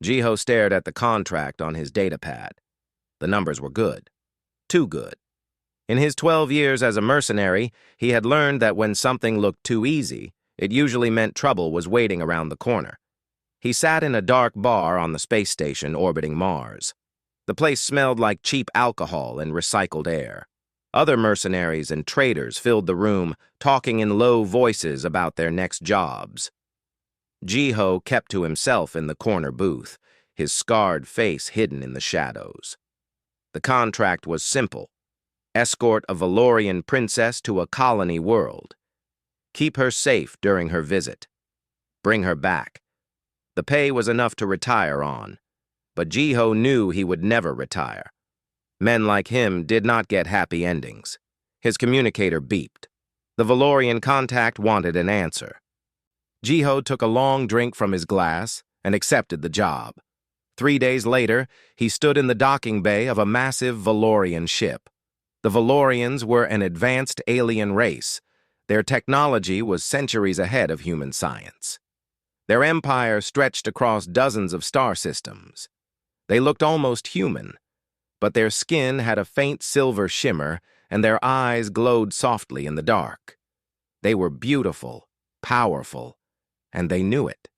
DieHFY stared at the contract on his datapad. The numbers were good. Too good. In his 12 years as a mercenary, he had learned that when something looked too easy, it usually meant trouble was waiting around the corner. He sat in a dark bar on the space station orbiting Mars. The place smelled like cheap alcohol and recycled air. Other mercenaries and traders filled the room, talking in low voices about their next jobs. DieHFY kept to himself in the corner booth, his scarred face hidden in the shadows. The contract was simple. Escort a Valorian princess to a colony world. Keep her safe during her visit. Bring her back. The pay was enough to retire on, but DieHFY knew he would never retire. Men like him did not get happy endings. His communicator beeped. The Valorian contact wanted an answer. DieHFY took a long drink from his glass and accepted the job. 3 days later, he stood in the docking bay of a massive Valorian ship. The Valorians were an advanced alien race. Their technology was centuries ahead of human science. Their empire stretched across dozens of star systems. They looked almost human, but their skin had a faint silver shimmer and their eyes glowed softly in the dark. They were beautiful, powerful, and they knew it.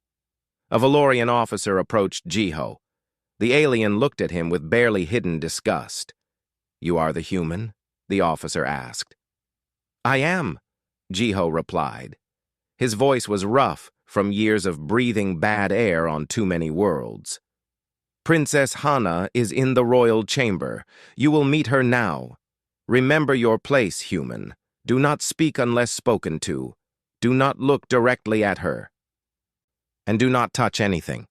A Valorian officer approached DieHFY. The alien looked at him with barely hidden disgust. "You are the human?" the officer asked. "I am," DieHFY replied. His voice was rough from years of breathing bad air on too many worlds. "Princess Hana is in the royal chamber. You will meet her now. Remember your place, human. Do not speak unless spoken to. Do not look directly at her. And do not touch anything."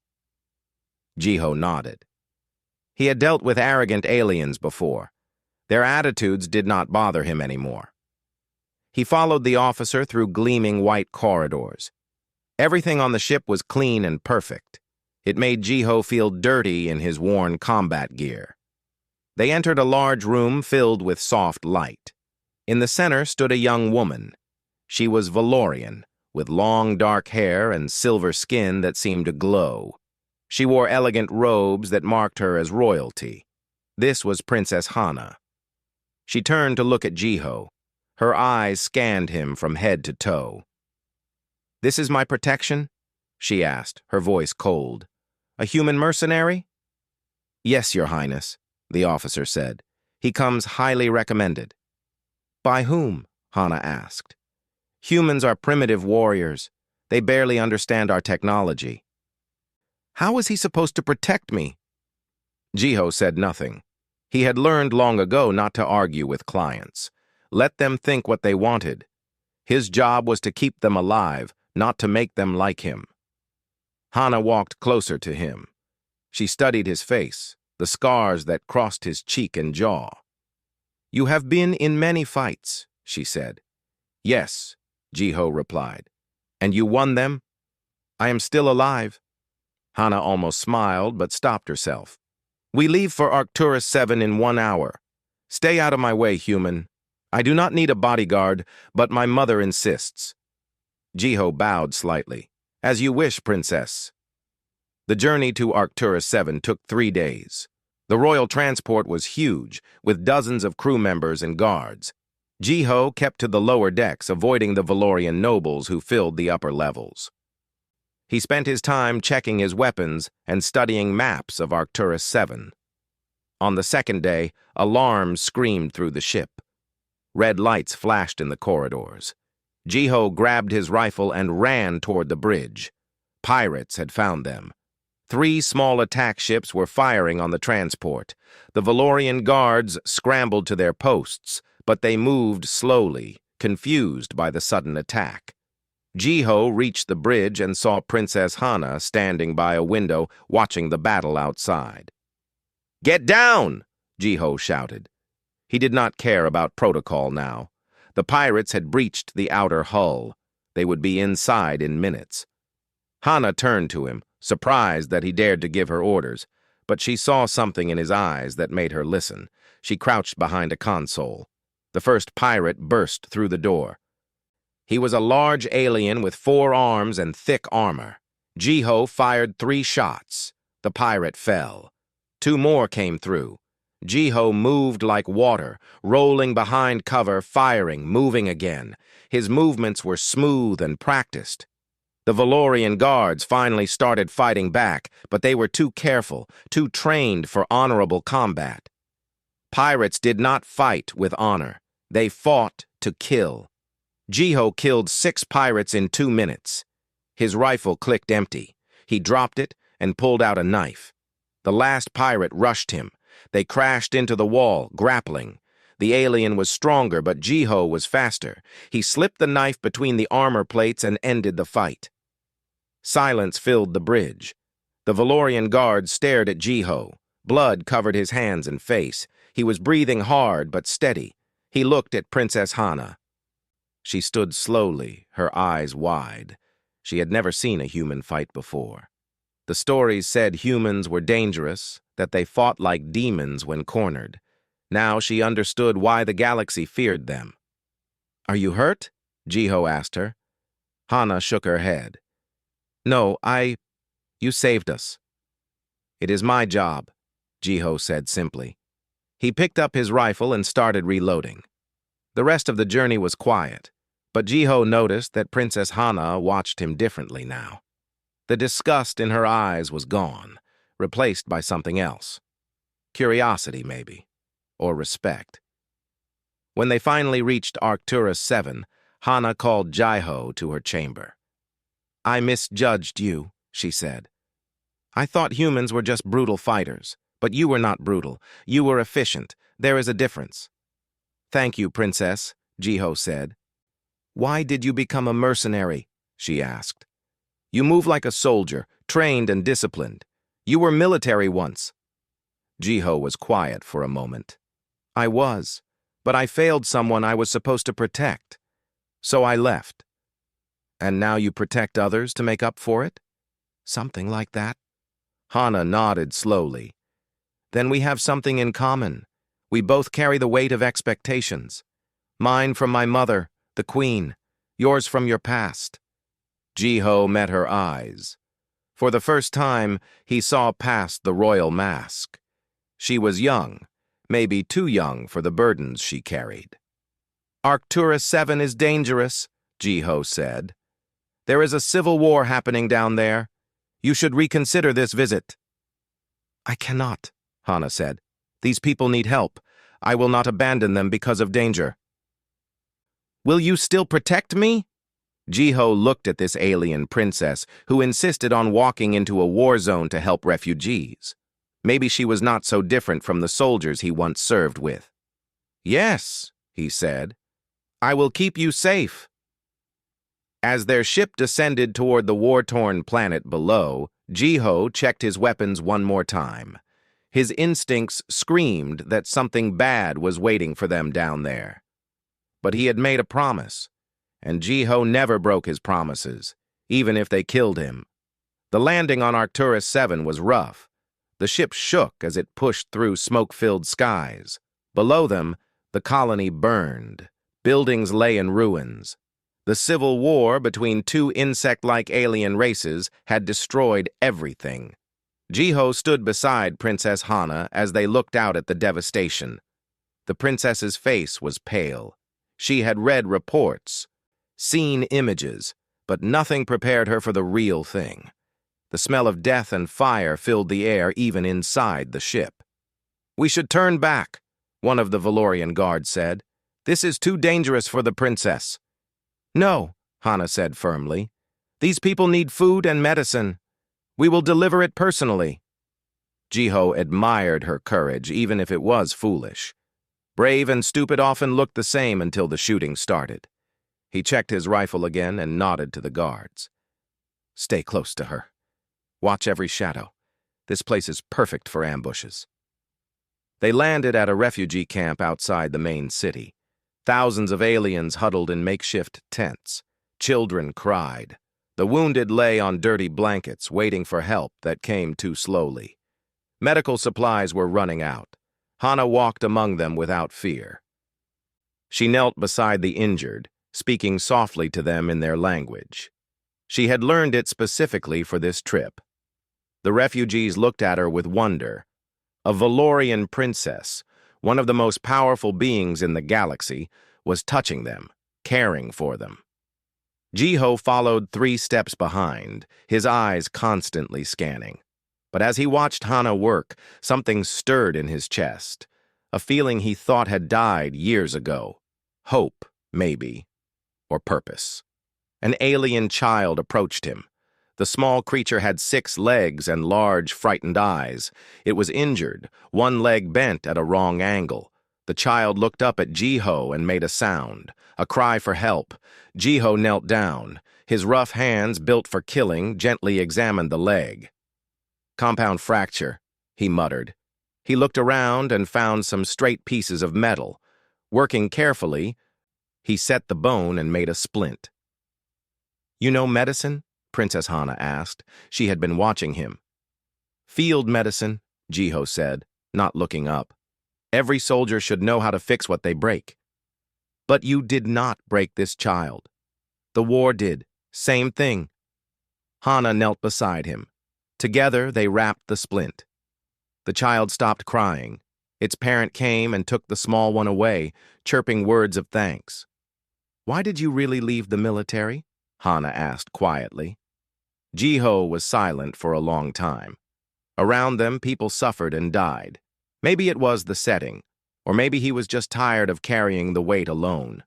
DieHFY nodded. He had dealt with arrogant aliens before. Their attitudes did not bother him anymore. He followed the officer through gleaming white corridors. Everything on the ship was clean and perfect. It made DieHFY feel dirty in his worn combat gear. They entered a large room filled with soft light. In the center stood a young woman. She was Valorian, with long dark hair and silver skin that seemed to glow. She wore elegant robes that marked her as royalty. This was Princess Hana. She turned to look at DieHFY. Her eyes scanned him from head to toe. "This is my protection?" she asked, her voice cold. "A human mercenary?" "Yes, Your Highness," the officer said. "He comes highly recommended." "By whom?" Hana asked. "Humans are primitive warriors. They barely understand our technology." "How is he supposed to protect me?" DieHFY said nothing. He had learned long ago not to argue with clients. Let them think what they wanted. His job was to keep them alive, not to make them like him. Hana walked closer to him. She studied his face, the scars that crossed his cheek and jaw. "You have been in many fights," she said. "Yes," DieHFY replied. "And you won them?" "I am still alive." Hana almost smiled, but stopped herself. "We leave for Arcturus 7 in 1 hour. Stay out of my way, human. I do not need a bodyguard, but my mother insists." DieHFY bowed slightly. "As you wish, princess." The journey to Arcturus 7 took 3 days. The royal transport was huge, with dozens of crew members and guards. DieHFY kept to the lower decks, avoiding the Valorian nobles who filled the upper levels. He spent his time checking his weapons and studying maps of Arcturus 7. On the second day, alarms screamed through the ship. Red lights flashed in the corridors. DieHFY grabbed his rifle and ran toward the bridge. Pirates had found them. 3 small attack ships were firing on the transport. The Valorian guards scrambled to their posts, but they moved slowly, confused by the sudden attack. DieHFY reached the bridge and saw Princess Hana standing by a window watching the battle outside. "Get down!" DieHFY shouted. He did not care about protocol now. The pirates had breached the outer hull. They would be inside in minutes. Hana turned to him, surprised that he dared to give her orders, but she saw something in his eyes that made her listen. She crouched behind a console. The first pirate burst through the door. He was a large alien with 4 arms and thick armor. DieHFY fired 3 shots. The pirate fell. Two more came through. DieHFY moved like water, rolling behind cover, firing, moving again. His movements were smooth and practiced. The Valorian guards finally started fighting back, but they were too careful, too trained for honorable combat. Pirates did not fight with honor. They fought to kill. DieHFY killed 6 pirates in 2 minutes. His rifle clicked empty. He dropped it and pulled out a knife. The last pirate rushed him. They crashed into the wall, grappling. The alien was stronger, but DieHFY was faster. He slipped the knife between the armor plates and ended the fight. Silence filled the bridge. The Valorian guard stared at DieHFY. Blood covered his hands and face. He was breathing hard but steady. He looked at Princess Hana. She stood slowly, her eyes wide. She had never seen a human fight before. The stories said humans were dangerous, that they fought like demons when cornered. Now she understood why the galaxy feared them. "Are you hurt?" DieHFY asked her. Hana shook her head. "No, You saved us." "It is my job," DieHFY said simply. He picked up his rifle and started reloading. The rest of the journey was quiet, but DieHFY noticed that Princess Hana watched him differently now. The disgust in her eyes was gone, replaced by something else. Curiosity, maybe, or respect. When they finally reached Arcturus 7, Hana called DieHFY to her chamber. "I misjudged you," she said. "I thought humans were just brutal fighters, but you were not brutal. You were efficient. There is a difference." "Thank you, Princess," DieHFY said. "Why did you become a mercenary?" she asked. "You move like a soldier, trained and disciplined. You were military once." DieHFY was quiet for a moment. "I was, but I failed someone I was supposed to protect. So I left." "And now you protect others to make up for it?" "Something like that." Hana nodded slowly. "Then we have something in common. We both carry the weight of expectations. Mine from my mother, the Queen. Yours from your past." DieHFY met her eyes. For the first time, he saw past the royal mask. She was young, maybe too young for the burdens she carried. "Arcturus 7 is dangerous," DieHFY said. "There is a civil war happening down there. You should reconsider this visit." "I cannot," Hana said. "These people need help. I will not abandon them because of danger." "Will you still protect me?" DieHFY looked at this alien princess who insisted on walking into a war zone to help refugees. Maybe she was not so different from the soldiers he once served with. "Yes," he said. "I will keep you safe." As their ship descended toward the war-torn planet below, DieHFY checked his weapons one more time. His instincts screamed that something bad was waiting for them down there. But he had made a promise, and DieHFY never broke his promises, even if they killed him. The landing on Arcturus 7 was rough. The ship shook as it pushed through smoke-filled skies. Below them, the colony burned. Buildings lay in ruins. The civil war between two insect-like alien races had destroyed everything. DieHFY stood beside Princess Hana as they looked out at the devastation. The princess's face was pale. She had read reports, seen images, but nothing prepared her for the real thing. The smell of death and fire filled the air even inside the ship. "We should turn back," one of the Valorian guards said. "This is too dangerous for the princess." "No," Hana said firmly. "These people need food and medicine. We will deliver it personally." DieHFY admired her courage, even if it was foolish. Brave and stupid often looked the same until the shooting started. He checked his rifle again and nodded to the guards. "Stay close to her. Watch every shadow. This place is perfect for ambushes." They landed at a refugee camp outside the main city. Thousands of aliens huddled in makeshift tents. Children cried. The wounded lay on dirty blankets, waiting for help that came too slowly. Medical supplies were running out. Hana walked among them without fear. She knelt beside the injured, speaking softly to them in their language. She had learned it specifically for this trip. The refugees looked at her with wonder. A Valorian princess, one of the most powerful beings in the galaxy, was touching them, caring for them. DieHFY followed 3 steps behind, his eyes constantly scanning. But as he watched Hana work, something stirred in his chest, a feeling he thought had died years ago. Hope, maybe, or purpose. An alien child approached him. The small creature had 6 legs and large, frightened eyes. It was injured, one leg bent at a wrong angle. The child looked up at DieHFY and made a sound, a cry for help. DieHFY knelt down. His rough hands, built for killing, gently examined the leg. "Compound fracture," he muttered. He looked around and found some straight pieces of metal. Working carefully, he set the bone and made a splint. "You know medicine?" Princess Hana asked. She had been watching him. "Field medicine," DieHFY said, not looking up. "Every soldier should know how to fix what they break." "But you did not break this child. The war did. Same thing." Hana knelt beside him. Together, they wrapped the splint. The child stopped crying. Its parent came and took the small one away, chirping words of thanks. "Why did you really leave the military?" Hana asked quietly. DieHFY was silent for a long time. Around them, people suffered and died. Maybe it was the setting, or maybe he was just tired of carrying the weight alone.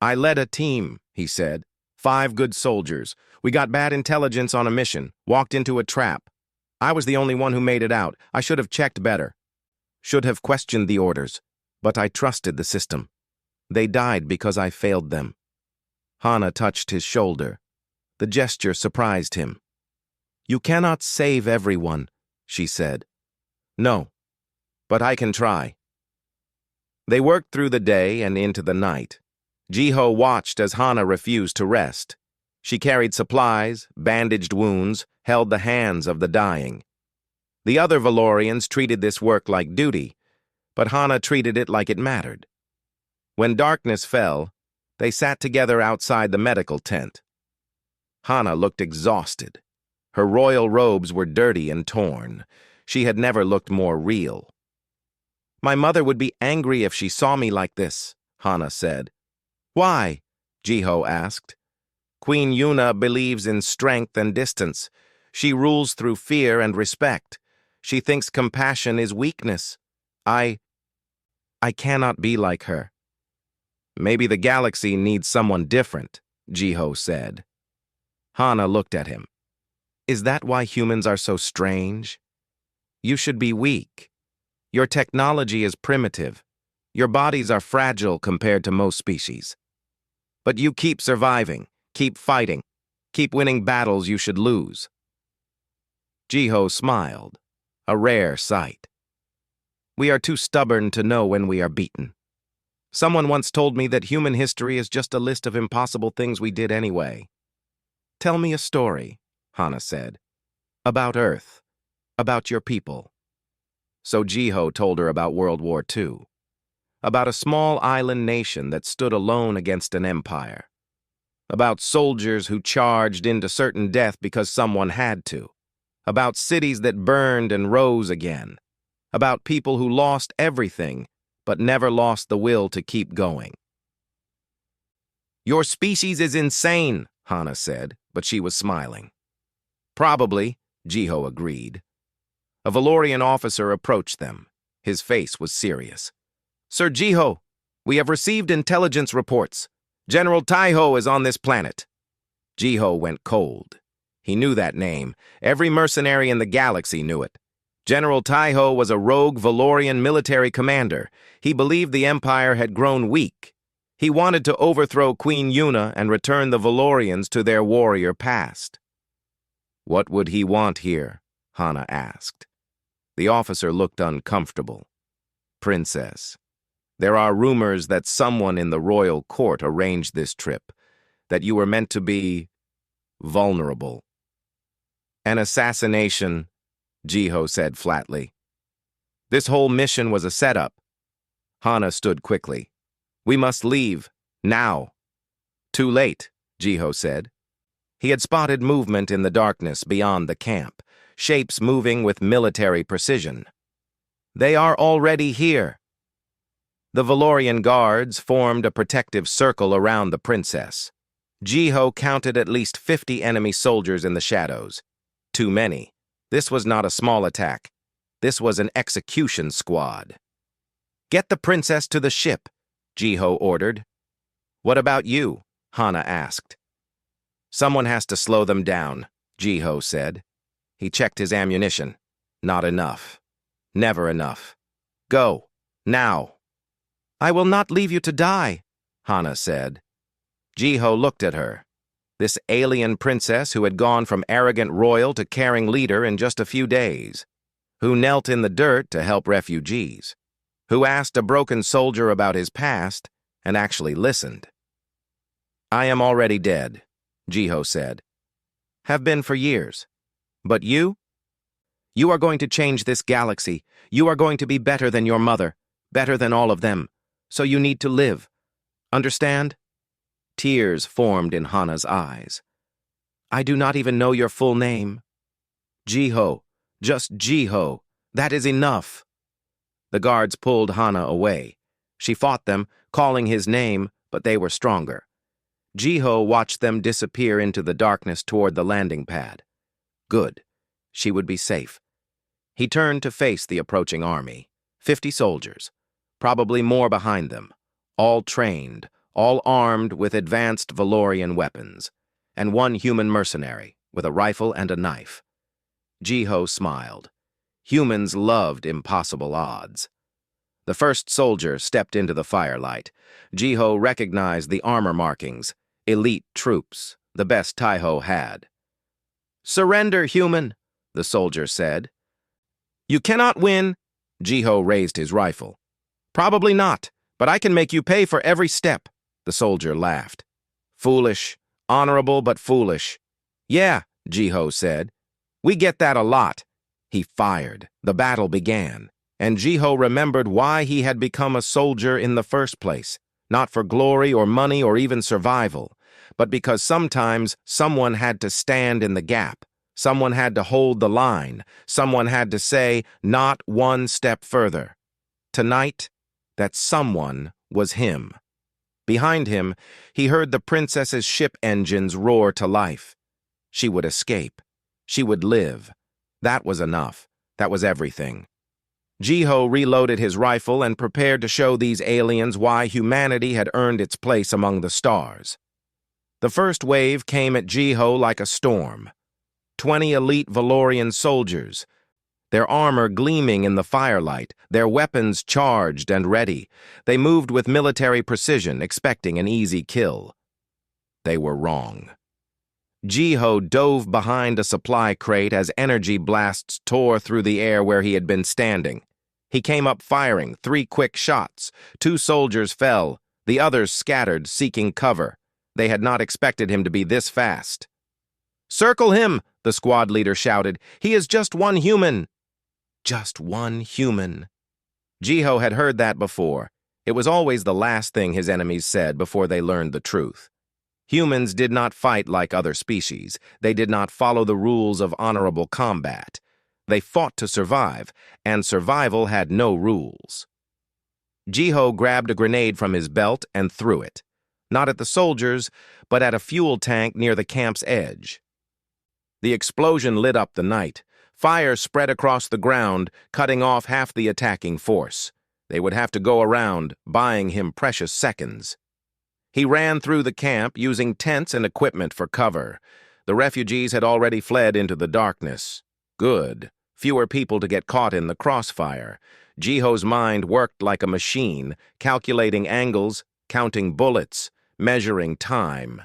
"I led a team," he said. 5 good soldiers. We got bad intelligence on a mission, walked into a trap. I was the only one who made it out. I should have checked better. Should have questioned the orders, but I trusted the system. They died because I failed them." Hana touched his shoulder. The gesture surprised him. "You cannot save everyone," she said. "No, but I can try." They worked through the day and into the night. DieHFY watched as Hana refused to rest. She carried supplies, bandaged wounds, held the hands of the dying. The other Valorians treated this work like duty, but Hana treated it like it mattered. When darkness fell, they sat together outside the medical tent. Hana looked exhausted. Her royal robes were dirty and torn. She had never looked more real. "My mother would be angry if she saw me like this," Hana said. "Why?" DieHFY asked. "Queen Yuna believes in strength and distance. She rules through fear and respect. She thinks compassion is weakness. I cannot be like her." "Maybe the galaxy needs someone different," DieHFY said. Hana looked at him. "Is that why humans are so strange? You should be weak. Your technology is primitive. Your bodies are fragile compared to most species. But you keep surviving, keep fighting, keep winning battles you should lose." DieHFY smiled, a rare sight. "We are too stubborn to know when we are beaten. Someone once told me that human history is just a list of impossible things we did anyway." "Tell me a story," Hana said. "About Earth, about your people." So DieHFY told her about World War II. About a small island nation that stood alone against an empire. About soldiers who charged into certain death because someone had to. About cities that burned and rose again. About people who lost everything, but never lost the will to keep going. "Your species is insane," Hana said, but she was smiling. "Probably," DieHFY agreed. A Valorian officer approached them. His face was serious. "Sir DieHFY, we have received intelligence reports. General Taiho is on this planet." DieHFY went cold. He knew that name. Every mercenary in the galaxy knew it. General Taiho was a rogue Valorian military commander. He believed the Empire had grown weak. He wanted to overthrow Queen Yuna and return the Valorians to their warrior past. "What would he want here?" Hana asked. The officer looked uncomfortable. "Princess, there are rumors that someone in the royal court arranged this trip, that you were meant to be vulnerable." "An assassination," DieHFY said flatly. "This whole mission was a setup." Hana stood quickly. "We must leave, now." "Too late," DieHFY said. He had spotted movement in the darkness beyond the camp. shapes moving with military precision. They are already here. The Valorian guards formed a protective circle around the princess. DieHFY counted at least 50 enemy soldiers in the shadows. Too many. This was not a small attack. This was an execution squad. "Get the princess to the ship," DieHFY ordered. "What about you?" Hana asked. "Someone has to slow them down," DieHFY said. He checked his ammunition. Not enough. Never enough. "Go. Now." "I will not leave you to die," Hana said. DieHFY looked at her. This alien princess who had gone from arrogant royal to caring leader in just a few days, who knelt in the dirt to help refugees, who asked a broken soldier about his past and actually listened. "I am already dead," DieHFY said. "Have been for years. But you? You are going to change this galaxy. You are going to be better than your mother, better than all of them. So you need to live. Understand?" Tears formed in Hana's eyes. "I do not even know your full name." "DieHFY. Just DieHFY. That is enough." The guards pulled Hana away. She fought them, calling his name, but they were stronger. DieHFY watched them disappear into the darkness toward the landing pad. Good. She would be safe. He turned to face the approaching army. 50 soldiers. Probably more behind them. All trained, all armed with advanced Valorian weapons. And one human mercenary, with a rifle and a knife. DieHFY smiled. Humans loved impossible odds. The first soldier stepped into the firelight. DieHFY recognized the armor markings. Elite troops, the best DieHFY had. "Surrender, human," the soldier said. "You cannot win." DieHFY raised his rifle. "Probably not, but I can make you pay for every step," the soldier laughed. "Foolish, honorable but foolish." "Yeah," DieHFY said. "We get that a lot." He fired. The battle began, and DieHFY remembered why he had become a soldier in the first place, not for glory or money or even survival, but because sometimes someone had to stand in the gap. Someone had to hold the line. Someone had to say, not one step further. Tonight, that someone was him. Behind him, he heard the princess's ship engines roar to life. She would escape. She would live. That was enough. That was everything. DieHFY reloaded his rifle and prepared to show these aliens why humanity had earned its place among the stars. The first wave came at DieHFY like a storm. 20 elite Valorian soldiers, their armor gleaming in the firelight, their weapons charged and ready. They moved with military precision, expecting an easy kill. They were wrong. DieHFY dove behind a supply crate as energy blasts tore through the air where he had been standing. He came up firing 3 quick shots. 2 soldiers fell. The others scattered, seeking cover. They had not expected him to be this fast. "Circle him!" the squad leader shouted. "He is just one human." Just one human. DieHFY had heard that before. It was always the last thing his enemies said before they learned the truth. Humans did not fight like other species. They did not follow the rules of honorable combat. They fought to survive, and survival had no rules. DieHFY grabbed a grenade from his belt and threw it. Not at the soldiers, but at a fuel tank near the camp's edge. The explosion lit up the night. Fire spread across the ground, cutting off half the attacking force. They would have to go around, buying him precious seconds. He ran through the camp, using tents and equipment for cover. The refugees had already fled into the darkness. Good. Fewer people to get caught in the crossfire. DieHFY's mind worked like a machine, calculating angles, counting bullets, measuring time.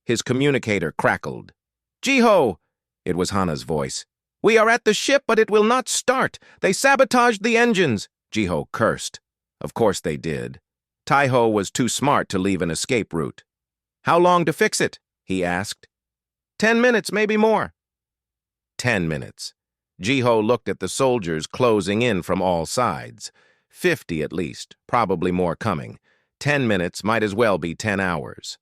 His communicator crackled. "DieHFY!" It was Hana's voice. "We are at the ship, but it will not start. They sabotaged the engines." DieHFY cursed. Of course they did. DieHFY was too smart to leave an escape route. "How long to fix it?" he asked. 10 minutes, maybe more." 10 minutes. DieHFY looked at the soldiers closing in from all sides. 50 at least, probably more coming. 10 minutes might as well be 10 hours.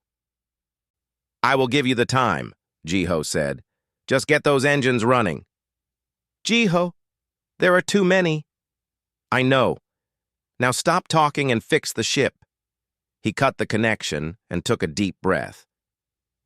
"I will give you the time," DieHFY said. "Just get those engines running." "Jiho, there are too many." "I know. Now stop talking and fix the ship." He cut the connection and took a deep breath.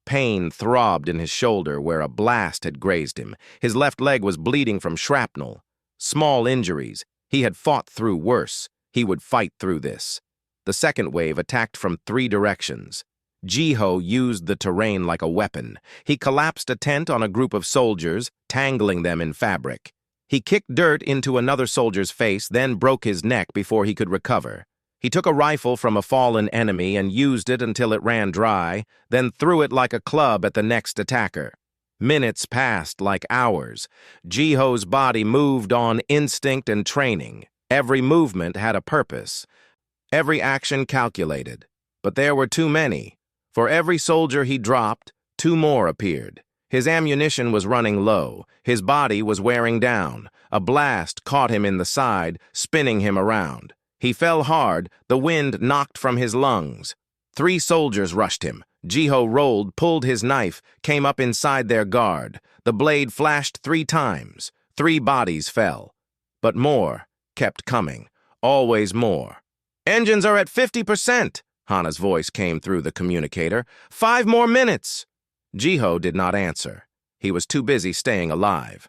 Pain throbbed in his shoulder where a blast had grazed him. His left leg was bleeding from shrapnel. Small injuries. He had fought through worse. He would fight through this. The second wave attacked from 3 directions. Jiho used the terrain like a weapon. He collapsed a tent on a group of soldiers, tangling them in fabric. He kicked dirt into another soldier's face, then broke his neck before he could recover. He took a rifle from a fallen enemy and used it until it ran dry, then threw it like a club at the next attacker. Minutes passed like hours. Jiho's body moved on instinct and training. Every movement had a purpose. Every action calculated. But there were too many. For every soldier he dropped, 2 more appeared. His ammunition was running low. His body was wearing down. A blast caught him in the side, spinning him around. He fell hard, the wind knocked from his lungs. 3 soldiers rushed him. Jiho rolled, pulled his knife, came up inside their guard. The blade flashed 3 times. 3 bodies fell. But more kept coming. Always more. "Engines are at 50%, Hana's voice came through the communicator. 5 more minutes. Jiho did not answer. He was too busy staying alive.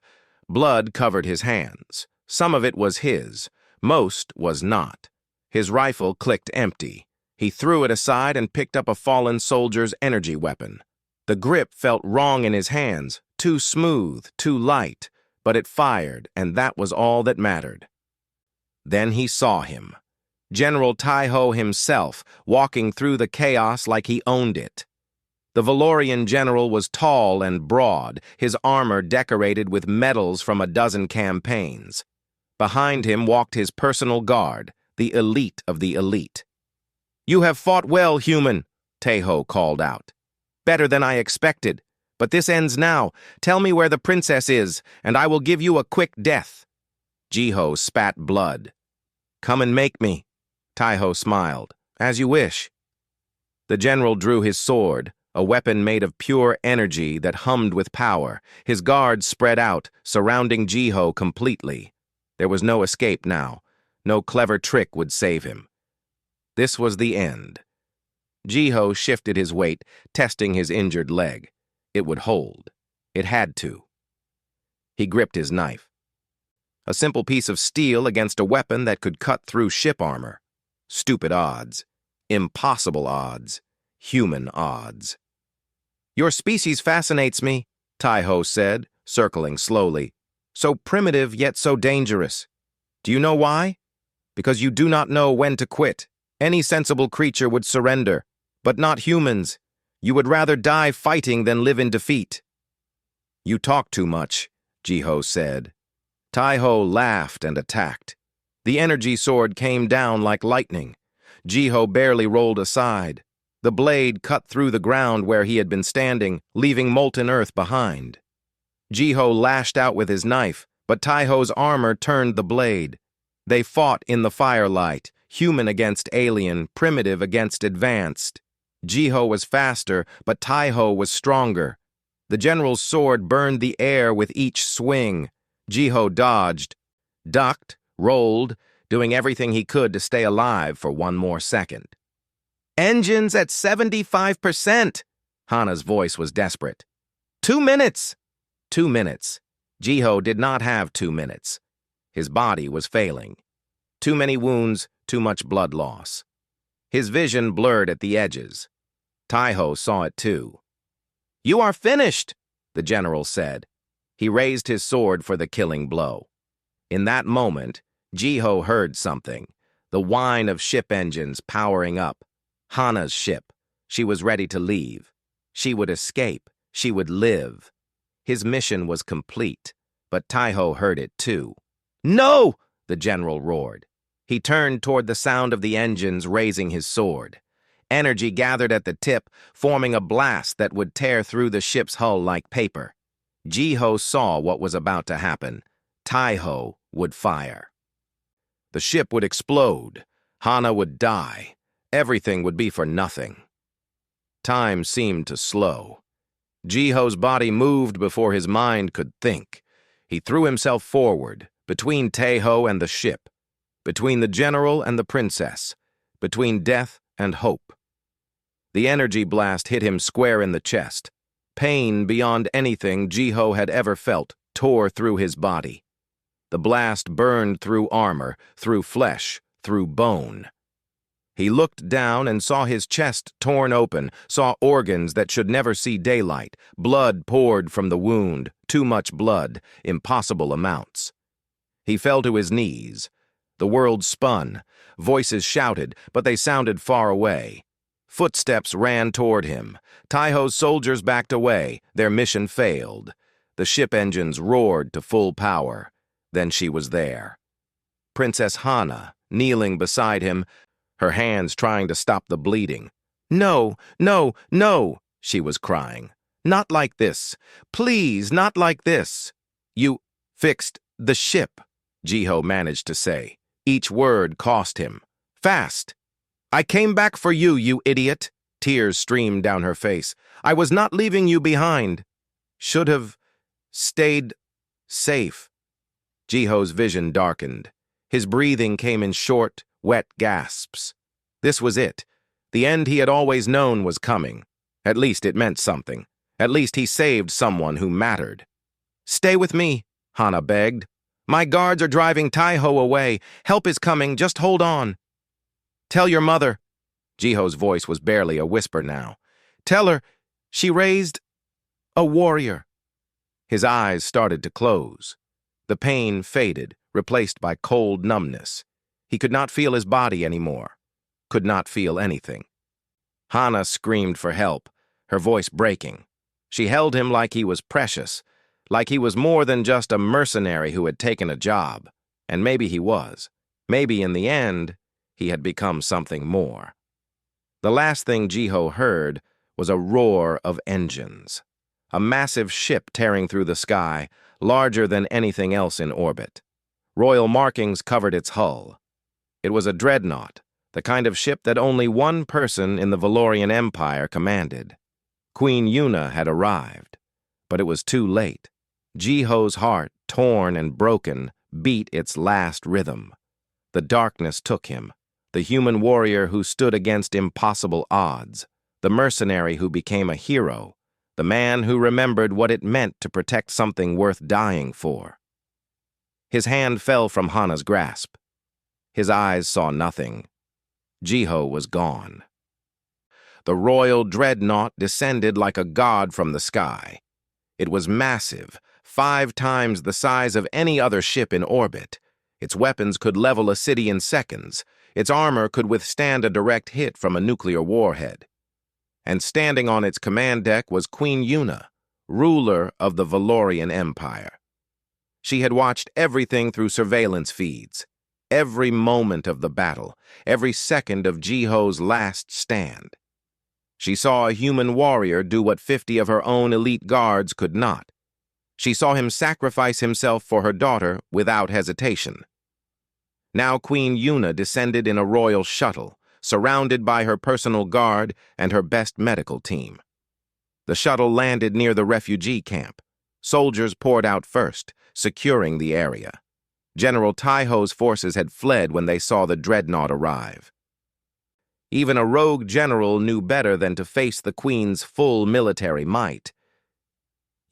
Blood covered his hands. Some of it was his. Most was not. His rifle clicked empty. He threw it aside and picked up a fallen soldier's energy weapon. The grip felt wrong in his hands, too smooth, too light, but it fired, and that was all that mattered. Then he saw him. General Taiho himself, walking through the chaos like he owned it. The Valorian general was tall and broad, his armor decorated with medals from a dozen campaigns. Behind him walked his personal guard, the elite of the elite. "You have fought well, human," Taiho called out. "Better than I expected. But this ends now. Tell me where the princess is, and I will give you a quick death." Jiho spat blood. "Come and make me." Taiho smiled. "As you wish." The general drew his sword, a weapon made of pure energy that hummed with power. His guards spread out, surrounding Jiho completely. There was no escape now. No clever trick would save him. This was the end. Jiho shifted his weight, testing his injured leg. It would hold. It had to. He gripped his knife. A simple piece of steel against a weapon that could cut through ship armor. Stupid odds. Impossible odds. Human odds. "Your species fascinates me," Taiho said, circling slowly. "So primitive yet so dangerous. Do you know why? Because you do not know when to quit. Any sensible creature would surrender, but not humans. You would rather die fighting than live in defeat." "You talk too much," Jiho said. Taiho laughed and attacked. The energy sword came down like lightning. Jiho barely rolled aside. The blade cut through the ground where he had been standing, leaving molten earth behind. Jiho lashed out with his knife, but Taiho's armor turned the blade. They fought in the firelight, human against alien, primitive against advanced. Jiho was faster, but Taiho was stronger. The general's sword burned the air with each swing. Jiho dodged, ducked, rolled, doing everything he could to stay alive for 1 more second. "Engines at 75%! Hana's voice was desperate. 2 minutes! 2 minutes. Jiho did not have 2 minutes. His body was failing. Too many wounds, too much blood loss. His vision blurred at the edges. Taiho saw it too. "You are finished," the general said. He raised his sword for the killing blow. In that moment, Jiho heard something, the whine of ship engines powering up. Hana's ship. She was ready to leave. She would escape. She would live. His mission was complete, but Taiho heard it too. "No!" the general roared. He turned toward the sound of the engines, raising his sword. Energy gathered at the tip, forming a blast that would tear through the ship's hull like paper. Jiho saw what was about to happen. Taiho would fire. The ship would explode. Hana would die. Everything would be for nothing. Time seemed to slow. Jiho's body moved before his mind could think. He threw himself forward, between Taeho and the ship, between the general and the princess, between death and hope. The energy blast hit him square in the chest. Pain beyond anything Jiho had ever felt tore through his body. The blast burned through armor, through flesh, through bone. He looked down and saw his chest torn open, saw organs that should never see daylight. Blood poured from the wound, too much blood, impossible amounts. He fell to his knees. The world spun. Voices shouted, but they sounded far away. Footsteps ran toward him. Taiho's soldiers backed away. Their mission failed. The ship engines roared to full power. Then she was there. Princess Hana, kneeling beside him, her hands trying to stop the bleeding. "No, no, no," she was crying. "Not like this. Please, not like this." "You fixed the ship," Jiho managed to say. Each word cost him. "Fast." "I came back for you, you idiot." Tears streamed down her face. "I was not leaving you behind." "Should have stayed safe." Jiho's vision darkened. His breathing came in short, wet gasps. This was it. The end he had always known was coming. At least it meant something. At least he saved someone who mattered. "Stay with me," Hana begged. "My guards are driving Taiho away. Help is coming. Just hold on." "Tell your mother." Jiho's voice was barely a whisper now. "Tell her she raised a warrior." His eyes started to close. The pain faded, replaced by cold numbness. He could not feel his body anymore. Could not feel anything. Hana screamed for help, her voice breaking. She held him like he was precious, like he was more than just a mercenary who had taken a job. And maybe he was. Maybe in the end, he had become something more. The last thing Jiho heard was a roar of engines. A massive ship tearing through the sky, larger than anything else in orbit. Royal markings covered its hull. It was a dreadnought, the kind of ship that only one person in the Valorian Empire commanded. Queen Yuna had arrived, but it was too late. Jiho's heart, torn and broken, beat its last rhythm. The darkness took him, the human warrior who stood against impossible odds, the mercenary who became a hero, the man who remembered what it meant to protect something worth dying for. His hand fell from Hana's grasp. His eyes saw nothing. Jiho was gone. The royal dreadnought descended like a god from the sky. It was massive, 5 times the size of any other ship in orbit. Its weapons could level a city in seconds. Its armor could withstand a direct hit from a nuclear warhead. And standing on its command deck was Queen Yuna, ruler of the Valorian Empire. She had watched everything through surveillance feeds. Every moment of the battle, every second of Jiho's last stand. She saw a human warrior do what 50 of her own elite guards could not. She saw him sacrifice himself for her daughter without hesitation. Now Queen Yuna descended in a royal shuttle, surrounded by her personal guard and her best medical team. The shuttle landed near the refugee camp. Soldiers poured out first, securing the area. General Taiho's forces had fled when they saw the dreadnought arrive. Even a rogue general knew better than to face the Queen's full military might.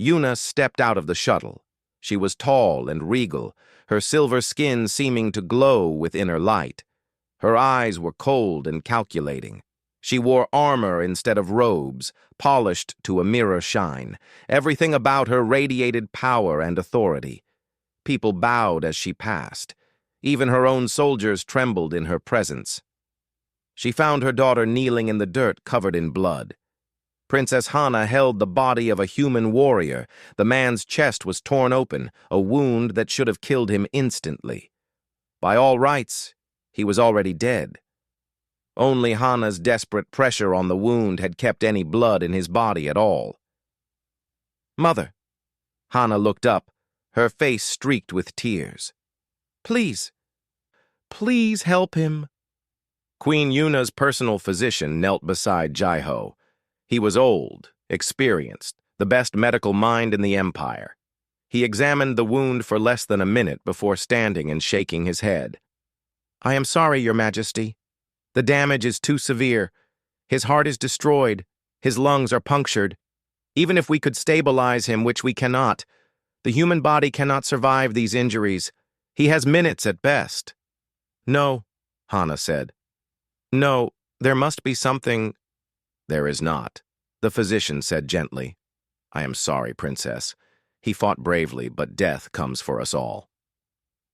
Yuna stepped out of the shuttle. She was tall and regal, her silver skin seeming to glow with inner light. Her eyes were cold and calculating. She wore armor instead of robes, polished to a mirror shine. Everything about her radiated power and authority. People bowed as she passed. Even her own soldiers trembled in her presence. She found her daughter kneeling in the dirt covered in blood. Princess Hana held the body of a human warrior. The man's chest was torn open, a wound that should have killed him instantly. By all rights, he was already dead. Only Hana's desperate pressure on the wound had kept any blood in his body at all. "Mother." Hana looked up, her face streaked with tears. "Please, please help him." Queen Yuna's personal physician knelt beside Jiho. He was old, experienced, the best medical mind in the empire. He examined the wound for less than a minute before standing and shaking his head. "I am sorry, Your Majesty. The damage is too severe. His heart is destroyed. His lungs are punctured. Even if we could stabilize him, which we cannot, the human body cannot survive these injuries. He has minutes at best." "No," Hana said. "No, there must be something—" "There is not," the physician said gently. "I am sorry, Princess. He fought bravely, but death comes for us all."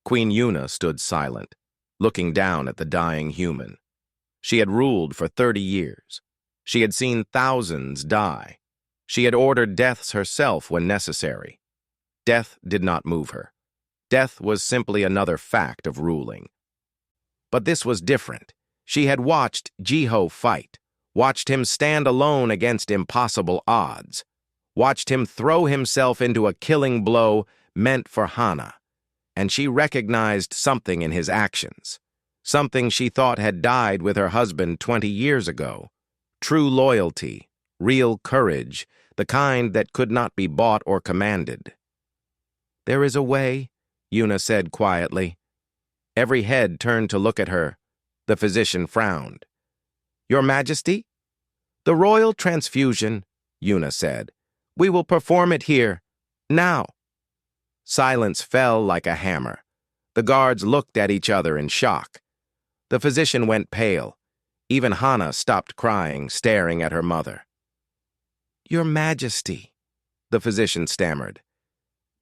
Queen Yuna stood silent, looking down at the dying human. She had ruled for 30 years. She had seen thousands die. She had ordered deaths herself when necessary. Death did not move her. Death was simply another fact of ruling. But this was different. She had watched DieHFY fight, watched him stand alone against impossible odds, watched him throw himself into a killing blow meant for Hana, and she recognized something in his actions, something she thought had died with her husband 20 years ago. True loyalty, real courage, the kind that could not be bought or commanded. "There is a way," Yuna said quietly. Every head turned to look at her. The physician frowned. "Your Majesty?" "The royal transfusion," Yuna said. "We will perform it here, now." Silence fell like a hammer. The guards looked at each other in shock. The physician went pale. Even Hana stopped crying, staring at her mother. "Your Majesty," the physician stammered,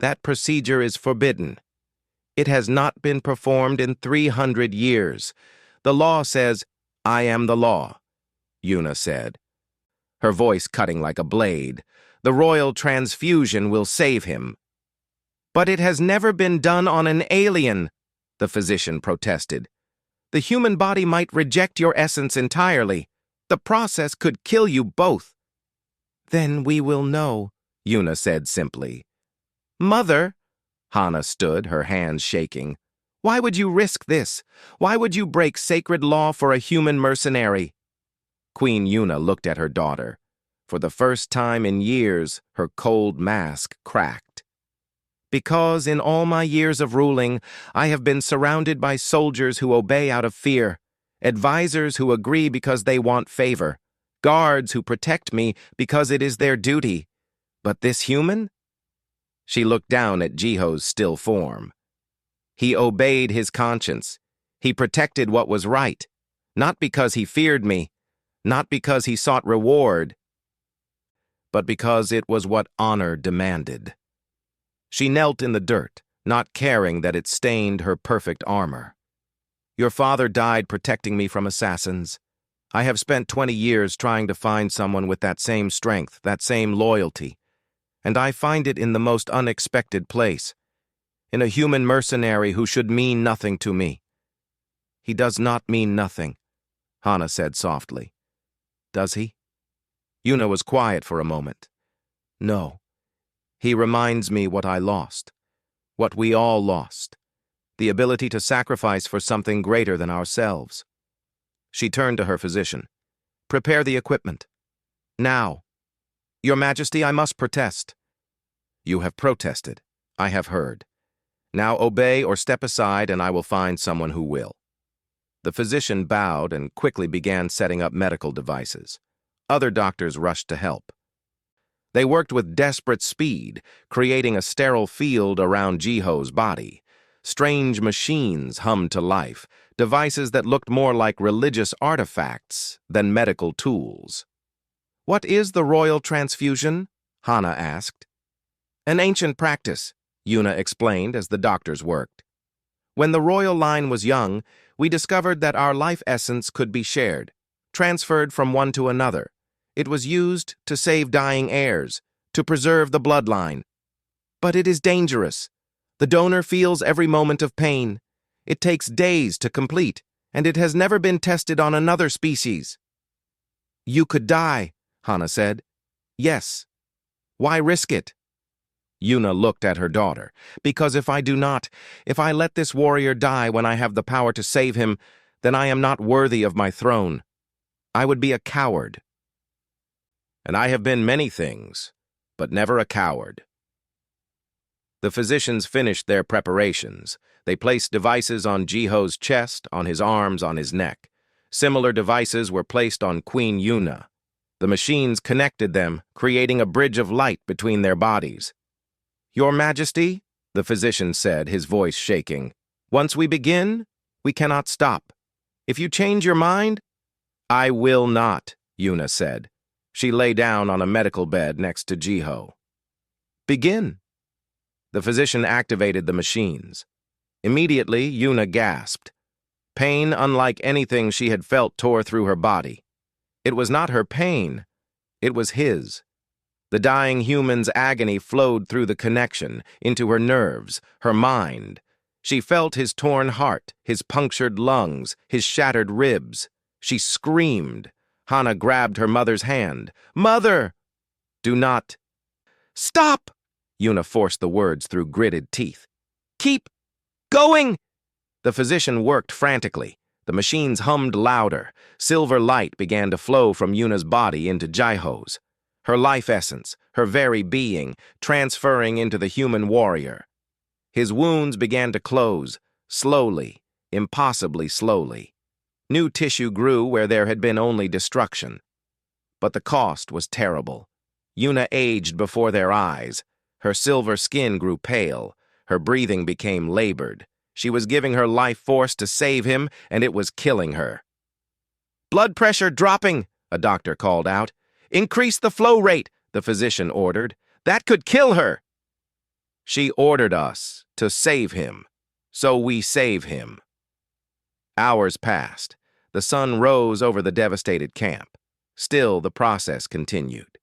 "that procedure is forbidden. It has not been performed in 300 years. The law says, 'I am the law,'" Yuna said, her voice cutting like a blade. "The royal transfusion will save him." "But it has never been done on an alien," the physician protested. "The human body might reject your essence entirely. The process could kill you both." "Then we will know," Yuna said simply. "Mother," Hana stood, her hands shaking. "Why would you risk this? Why would you break sacred law for a human mercenary?" Queen Yuna looked at her daughter. For the first time in years, her cold mask cracked. "Because in all my years of ruling, I have been surrounded by soldiers who obey out of fear, advisors who agree because they want favor, guards who protect me because it is their duty. But this human?" She looked down at Jiho's still form. "He obeyed his conscience. He protected what was right, not because he feared me, not because he sought reward, but because it was what honor demanded." She knelt in the dirt, not caring that it stained her perfect armor. "Your father died protecting me from assassins. I have spent 20 years trying to find someone with that same strength, that same loyalty, and I find it in the most unexpected place, in a human mercenary who should mean nothing to me." "He does not mean nothing," Hana said softly. "Does he?" Yuna was quiet for a moment. "No. He reminds me what I lost, what we all lost, the ability to sacrifice for something greater than ourselves." She turned to her physician. "Prepare the equipment. Now. Your Majesty, I must protest." "You have protested. I have heard. Now obey or step aside and I will find someone who will." The physician bowed and quickly began setting up medical devices. Other doctors rushed to help. They worked with desperate speed, creating a sterile field around Jiho's body. Strange machines hummed to life, devices that looked more like religious artifacts than medical tools. "What is the royal transfusion?" Hana asked. "An ancient practice," Yuna explained as the doctors worked. "When the royal line was young, we discovered that our life essence could be shared, transferred from one to another. It was used to save dying heirs, to preserve the bloodline. But it is dangerous. The donor feels every moment of pain. It takes days to complete, and it has never been tested on another species." "You could die," Hana said. "Yes. Why risk it?" Yuna looked at her daughter. "Because if I do not, if I let this warrior die when I have the power to save him, then I am not worthy of my throne. I would be a coward. And I have been many things, but never a coward." The physicians finished their preparations. They placed devices on DieHFY's chest, on his arms, on his neck. Similar devices were placed on Queen Yuna. The machines connected them, creating a bridge of light between their bodies. "Your Majesty," the physician said, his voice shaking, "once we begin, we cannot stop. If you change your mind—" "I will not," Yuna said. She lay down on a medical bed next to DieHFY. "Begin." The physician activated the machines. Immediately, Yuna gasped. Pain unlike anything she had felt tore through her body. It was not her pain. It was his. The dying human's agony flowed through the connection, into her nerves, her mind. She felt his torn heart, his punctured lungs, his shattered ribs. She screamed. Hana grabbed her mother's hand. "Mother!" "Do not—" "Stop!" Yuna forced the words through gritted teeth. "Keep going!" The physician worked frantically. The machines hummed louder. Silver light began to flow from Yuna's body into DieHFY's. Her life essence, her very being, transferring into the human warrior. His wounds began to close, slowly, impossibly slowly. New tissue grew where there had been only destruction. But the cost was terrible. Yuna aged before their eyes. Her silver skin grew pale. Her breathing became labored. She was giving her life force to save him, and it was killing her. "Blood pressure dropping," a doctor called out. "Increase the flow rate," the physician ordered. "That could kill her." "She ordered us to save him, so we save him." Hours passed. The sun rose over the devastated camp. Still, the process continued.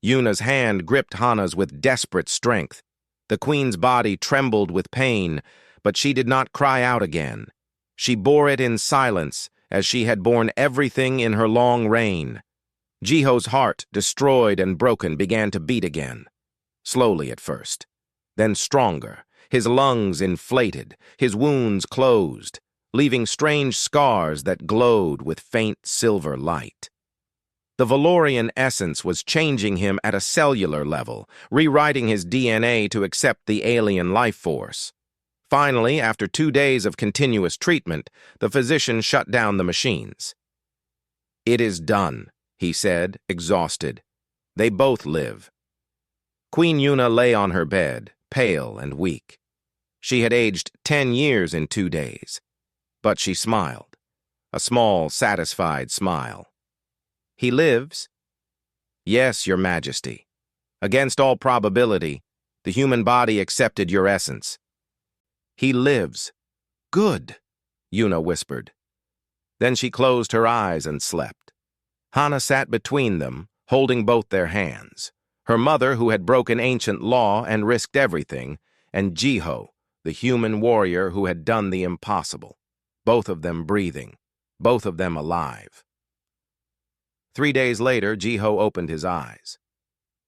Yuna's hand gripped Hana's with desperate strength. The queen's body trembled with pain, but she did not cry out again. She bore it in silence, as she had borne everything in her long reign. DieHFY's heart, destroyed and broken, began to beat again. Slowly at first, then stronger. His lungs inflated, his wounds closed, leaving strange scars that glowed with faint silver light. The Valorian essence was changing him at a cellular level, rewriting his DNA to accept the alien life force. Finally, after 2 days of continuous treatment, the physician shut down the machines. "It is done," he said, exhausted. "They both live." Queen Yuna lay on her bed, pale and weak. She had aged 10 years in 2 days. But she smiled, a small, satisfied smile. "He lives?" "Yes, Your Majesty. Against all probability, the human body accepted your essence." "He lives. Good," Yuna whispered. Then she closed her eyes and slept. Hana sat between them, holding both their hands. Her mother, who had broken ancient law and risked everything, and DieHFY, the human warrior who had done the impossible. Both of them breathing, both of them alive. 3 days later, DieHFY opened his eyes.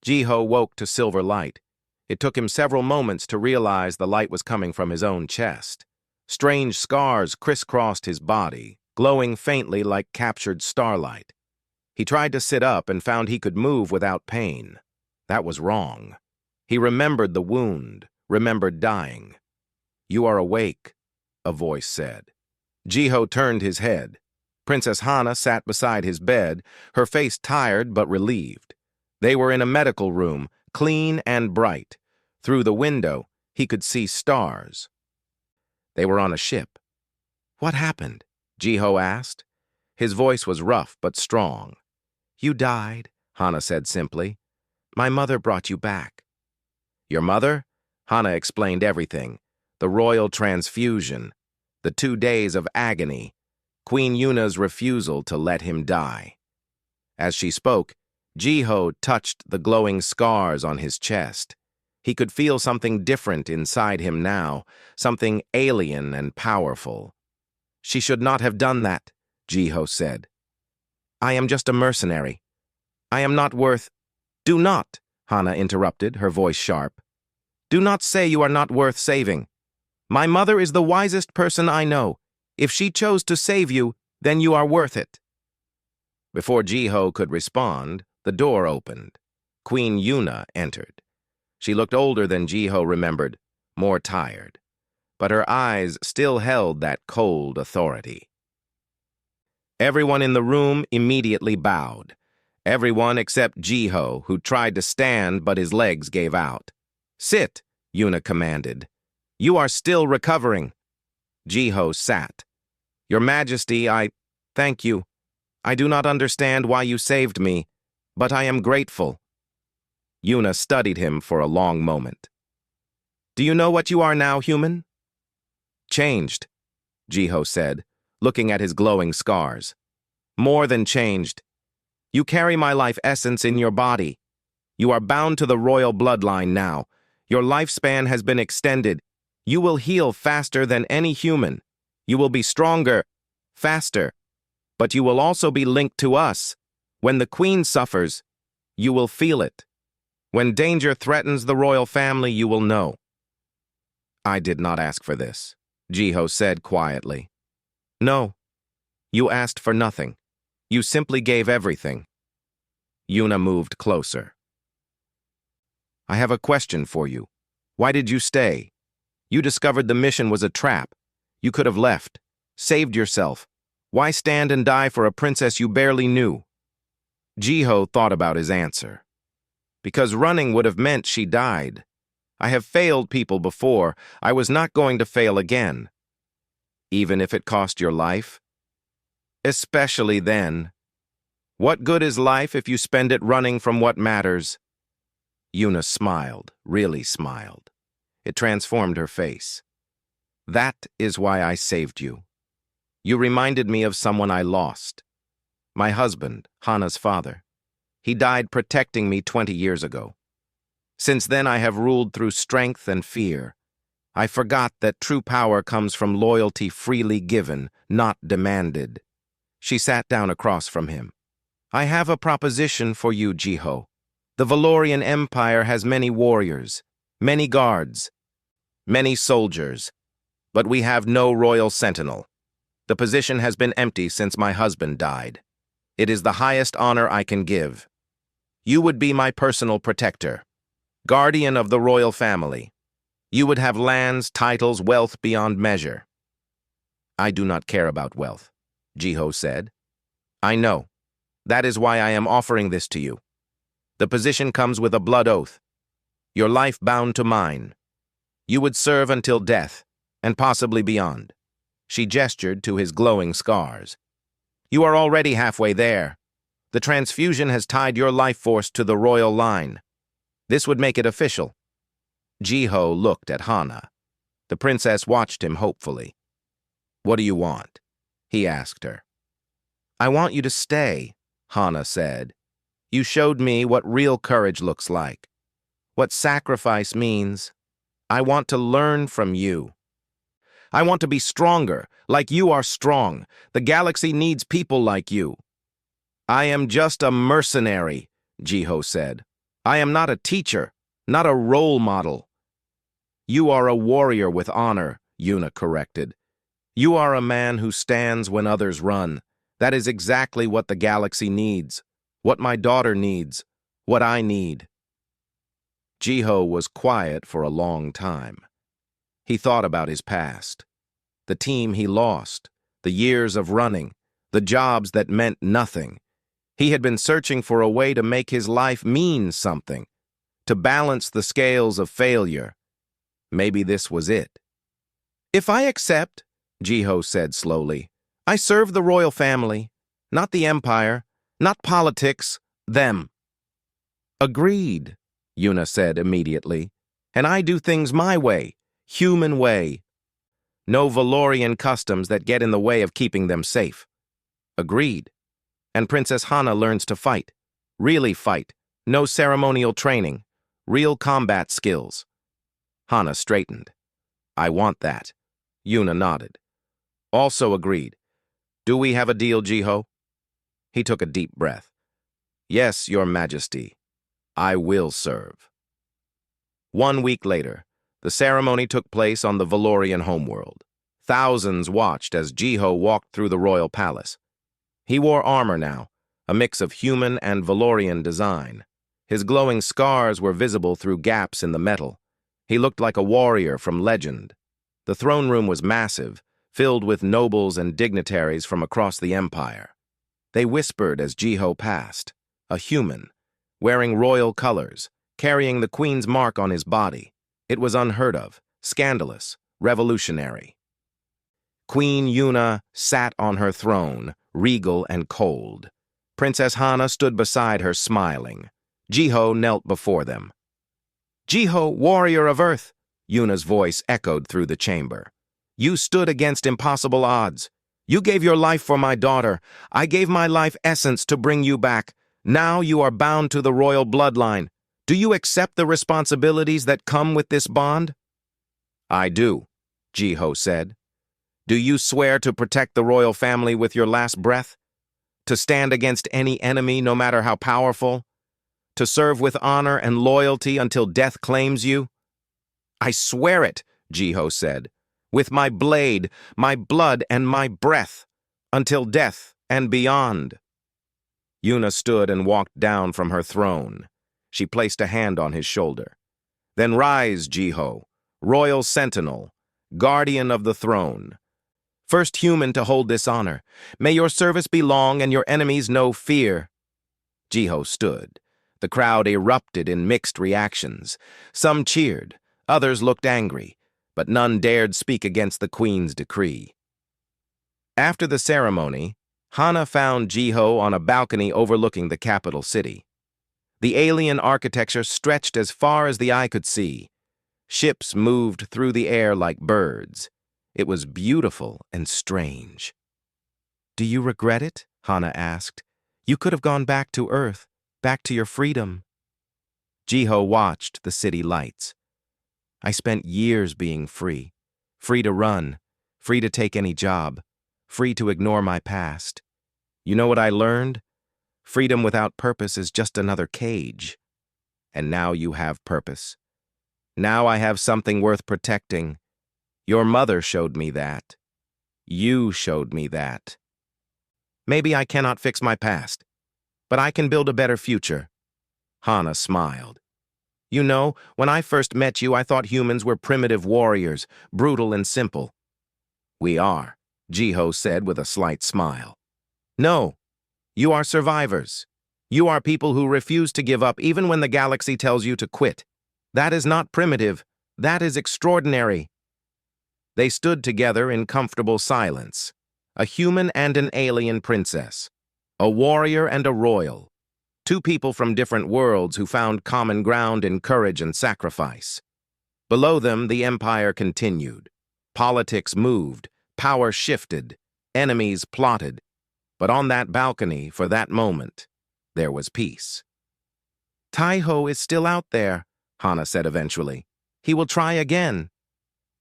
DieHFY woke to silver light. It took him several moments to realize the light was coming from his own chest. Strange scars crisscrossed his body, glowing faintly like captured starlight. He tried to sit up and found he could move without pain. That was wrong. He remembered the wound, remembered dying. "You are awake," a voice said. DieHFY turned his head. Princess Hana sat beside his bed, her face tired but relieved. They were in a medical room, clean and bright. Through the window, he could see stars. They were on a ship. "What happened?" DieHFY asked. His voice was rough but strong. "You died," Hana said simply. "My mother brought you back." "Your mother?" Hana explained everything. The royal transfusion, the 2 days of agony, Queen Yuna's refusal to let him die. As she spoke, DieHFY touched the glowing scars on his chest. He could feel something different inside him now, something alien and powerful. "She should not have done that," DieHFY said. "I am just a mercenary. I am not worth—" "Do not," Hana interrupted, her voice sharp. "Do not say you are not worth saving. My mother is the wisest person I know. If she chose to save you, then you are worth it." Before DieHFY could respond, the door opened. Queen Yuna entered. She looked older than Jiho remembered, more tired, but her eyes still held that cold authority. Everyone in the room immediately bowed. Everyone except Jiho, who tried to stand but his legs gave out. "Sit," Yuna commanded. "You are still recovering." Jiho sat. "Your Majesty, thank you. I do not understand why you saved me, but I am grateful." Yuna studied him for a long moment. "Do you know what you are now, human?" "Changed," Jiho said, looking at his glowing scars. "More than changed. You carry my life essence in your body. You are bound to the royal bloodline now. Your lifespan has been extended. You will heal faster than any human. You will be stronger, faster. But you will also be linked to us. When the queen suffers, you will feel it. When danger threatens the royal family, you will know." "I did not ask for this," Jiho said quietly. "No, you asked for nothing. You simply gave everything." Yuna moved closer. "I have a question for you. Why did you stay? You discovered the mission was a trap. You could have left, saved yourself. Why stand and die for a princess you barely knew?" Jiho thought about his answer. "Because running would have meant she died. I have failed people before. I was not going to fail again." "Even if it cost your life?" "Especially then. What good is life if you spend it running from what matters?" Yuna smiled, really smiled. It transformed her face. "That is why I saved you. You reminded me of someone I lost. My husband, Hana's father. He died protecting me 20 years ago. Since then I have ruled through strength and fear. I forgot that true power comes from loyalty freely given, not demanded." She sat down across from him. "I have a proposition for you, Jiho. The Valorian Empire has many warriors, many guards, many soldiers, but we have no royal sentinel. The position has been empty since my husband died. It is the highest honor I can give. You would be my personal protector, guardian of the royal family. You would have lands, titles, wealth beyond measure." "I do not care about wealth," Jiho said. "I know. That is why I am offering this to you. The position comes with a blood oath. Your life bound to mine. You would serve until death, and possibly beyond." She gestured to his glowing scars. "You are already halfway there. The transfusion has tied your life force to the royal line. This would make it official." Jiho looked at Hana. The princess watched him hopefully. "What do you want?" he asked her. "I want you to stay," Hana said. "You showed me what real courage looks like, what sacrifice means. I want to learn from you. I want to be stronger, like you are strong. The galaxy needs people like you." "I am just a mercenary," Jiho said. "I am not a teacher, not a role model." "You are a warrior with honor," Yuna corrected. "You are a man who stands when others run. That is exactly what the galaxy needs, what my daughter needs, what I need." Jiho was quiet for a long time. He thought about his past, the team he lost, the years of running, the jobs that meant nothing. He had been searching for a way to make his life mean something, to balance the scales of failure. Maybe this was it. "If I accept," Jiho said slowly, "I serve the royal family, not the empire, not politics, them." "Agreed," Yuna said immediately. "And I do things my way, human way. No Valorian customs that get in the way of keeping them safe." "Agreed. And Princess Hana learns to fight, really fight, no ceremonial training, real combat skills." Hana straightened. "I want that." Yuna nodded. "Also agreed. Do we have a deal, Jiho?" He took a deep breath. "Yes, Your Majesty. I will serve." 1 week later, the ceremony took place on the Valorian homeworld. Thousands watched as Jiho walked through the royal palace. He wore armor now, a mix of human and Valorian design. His glowing scars were visible through gaps in the metal. He looked like a warrior from legend. The throne room was massive, filled with nobles and dignitaries from across the empire. They whispered as DieHFY passed, a human, wearing royal colors, carrying the queen's mark on his body. It was unheard of, scandalous, revolutionary. Queen Yuna sat on her throne, regal and cold. Princess Hana stood beside her, smiling. DieHFY knelt before them. DieHFY, warrior of Earth, Yuna's voice echoed through the chamber. You stood against impossible odds. You gave your life for my daughter. I gave my life essence to bring you back. Now you are bound to the royal bloodline. Do you accept the responsibilities that come with this bond? I do, DieHFY said. Do you swear to protect the royal family with your last breath? To stand against any enemy, no matter how powerful? To serve with honor and loyalty until death claims you? I swear it, DieHFY said, with my blade, my blood, and my breath, until death and beyond. Yuna stood and walked down from her throne. She placed a hand on his shoulder. Then rise, DieHFY, royal sentinel, guardian of the throne. First human to hold this honor. May your service be long and your enemies know fear. DieHFY stood. The crowd erupted in mixed reactions. Some cheered, others looked angry, but none dared speak against the queen's decree. After the ceremony, Hana found DieHFY on a balcony overlooking the capital city. The alien architecture stretched as far as the eye could see. Ships moved through the air like birds. It was beautiful and strange. Do you regret it? Hana asked. You could have gone back to Earth, back to your freedom. DieHFY watched the city lights. I spent years being free. Free to run, free to take any job, free to ignore my past. You know what I learned? Freedom without purpose is just another cage. And now you have purpose. Now I have something worth protecting. Your mother showed me that. You showed me that. Maybe I cannot fix my past, but I can build a better future. Hana smiled. You know, when I first met you, I thought humans were primitive warriors, brutal and simple. We are, DieHFY said with a slight smile. No, you are survivors. You are people who refuse to give up even when the galaxy tells you to quit. That is not primitive. That is extraordinary. They stood together in comfortable silence, a human and an alien princess, a warrior and a royal, two people from different worlds who found common ground in courage and sacrifice. Below them, the empire continued. Politics moved, power shifted, enemies plotted. But on that balcony, for that moment, there was peace. DieHFY is still out there, Hana said eventually. He will try again.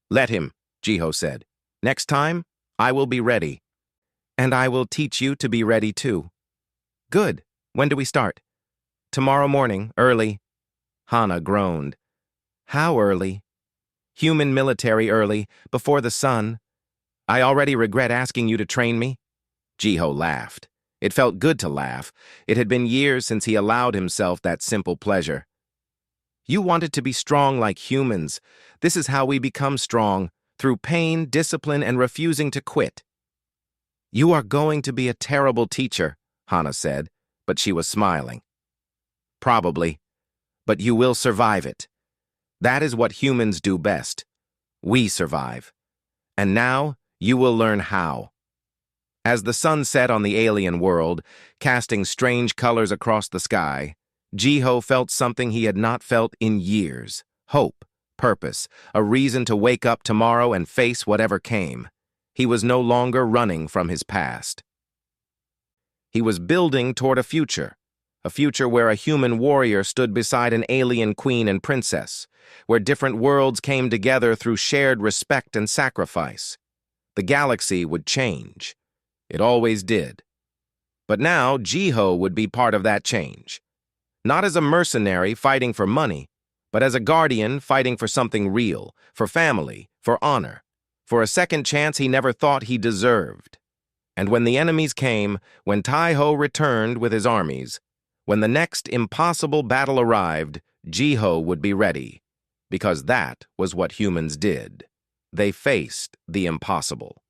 Let him, DieHFY said. Next time, I will be ready. And I will teach you to be ready too. Good. When do we start? Tomorrow morning, early. Hana groaned. How early? Human military early, before the sun. I already regret asking you to train me. DieHFY laughed. It felt good to laugh. It had been years since he allowed himself that simple pleasure. You wanted to be strong like humans. This is how we become strong, through pain, discipline, and refusing to quit. You are going to be a terrible teacher, Hana said, but she was smiling. Probably, but you will survive it. That is what humans do best. We survive. And now, you will learn how. As the sun set on the alien world, casting strange colors across the sky, DieHFY felt something he had not felt in years. Hope, purpose, a reason to wake up tomorrow and face whatever came. He was no longer running from his past. He was building toward a future where a human warrior stood beside an alien queen and princess, where different worlds came together through shared respect and sacrifice. The galaxy would change. It always did. But now, DieHFY would be part of that change. Not as a mercenary fighting for money, but as a guardian fighting for something real, for family, for honor, for a second chance he never thought he deserved. And when the enemies came, when DieHFY returned with his armies, When the next impossible battle arrived, DieHFY would be ready, because that was what humans did. They faced the impossible.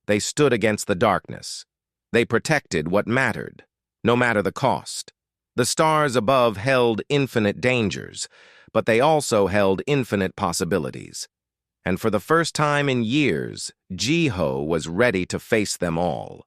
They stood against the darkness. They protected what mattered, no matter the cost. The stars above held infinite dangers, but they also held infinite possibilities. And for the first time in years, DieHFY was ready to face them all.